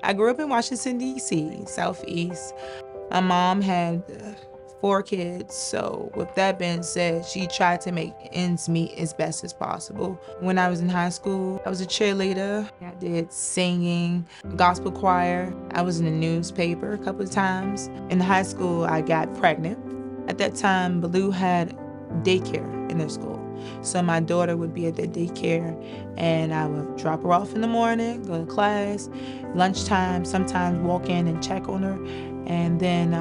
I grew up in Washington, D.C., Southeast. My mom had 4 kids, so with that being said, she tried to make ends meet as best as possible. When I was in high school, I was a cheerleader. I did singing, gospel choir. I was in the newspaper a couple of times. In high school, I got pregnant. At that time, Baloo had daycare in their school. So my daughter would be at the daycare and I would drop her off in the morning, go to class, lunchtime, sometimes walk in and check on her, and then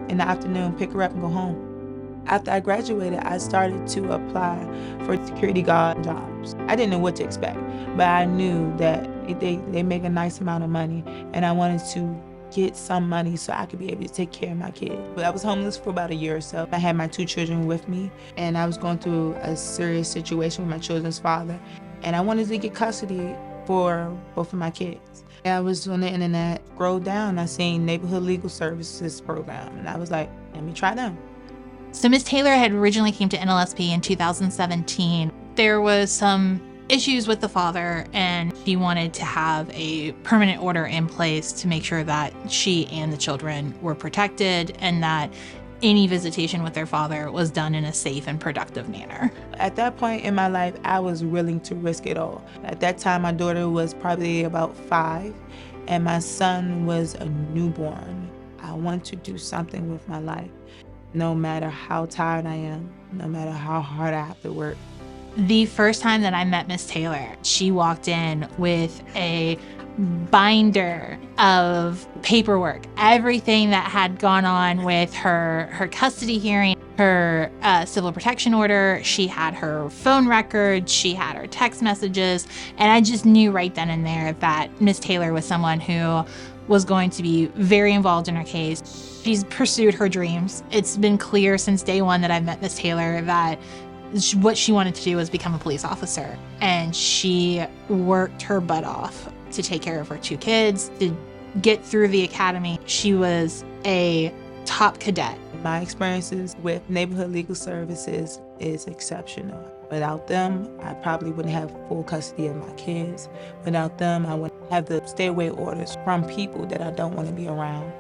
in the afternoon pick her up and go home. After I graduated, I started to apply for security guard jobs. I didn't know what to expect, but I knew that they make a nice amount of money, and I wanted to get some money so I could be able to take care of my kids. But I was homeless for about a year or so. I had my 2 children with me, and I was going through a serious situation with my children's father, and I wanted to get custody for both of my kids. I was on the internet, scrolled down, I seen Neighborhood Legal Services program, and I was like, let me try them. So Ms. Taylor had originally came to NLSP in 2017. There was some issues with the father, and she wanted to have a permanent order in place to make sure that she and the children were protected and that any visitation with their father was done in a safe and productive manner. At that point in my life, I was willing to risk it all. At that time, my daughter was probably about 5, and my son was a newborn. I wanted to do something with my life, no matter how tired I am, no matter how hard I have to work. The first time that I met Miss Taylor, she walked in with a binder of paperwork, everything that had gone on with her custody hearing, her civil protection order. She had her phone records, she had her text messages, and I just knew right then and there that Miss Taylor was someone who was going to be very involved in her case. She's pursued her dreams. It's been clear since day one that I've met Miss Taylor that what she wanted to do was become a police officer, and she worked her butt off to take care of her 2 kids, to get through the academy. She was a top cadet. My experiences with Neighborhood Legal Services is exceptional. Without them, I probably wouldn't have full custody of my kids. Without them, I wouldn't have the stay away orders from people that I don't want to be around,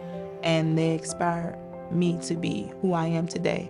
and they inspire me to be who I am today.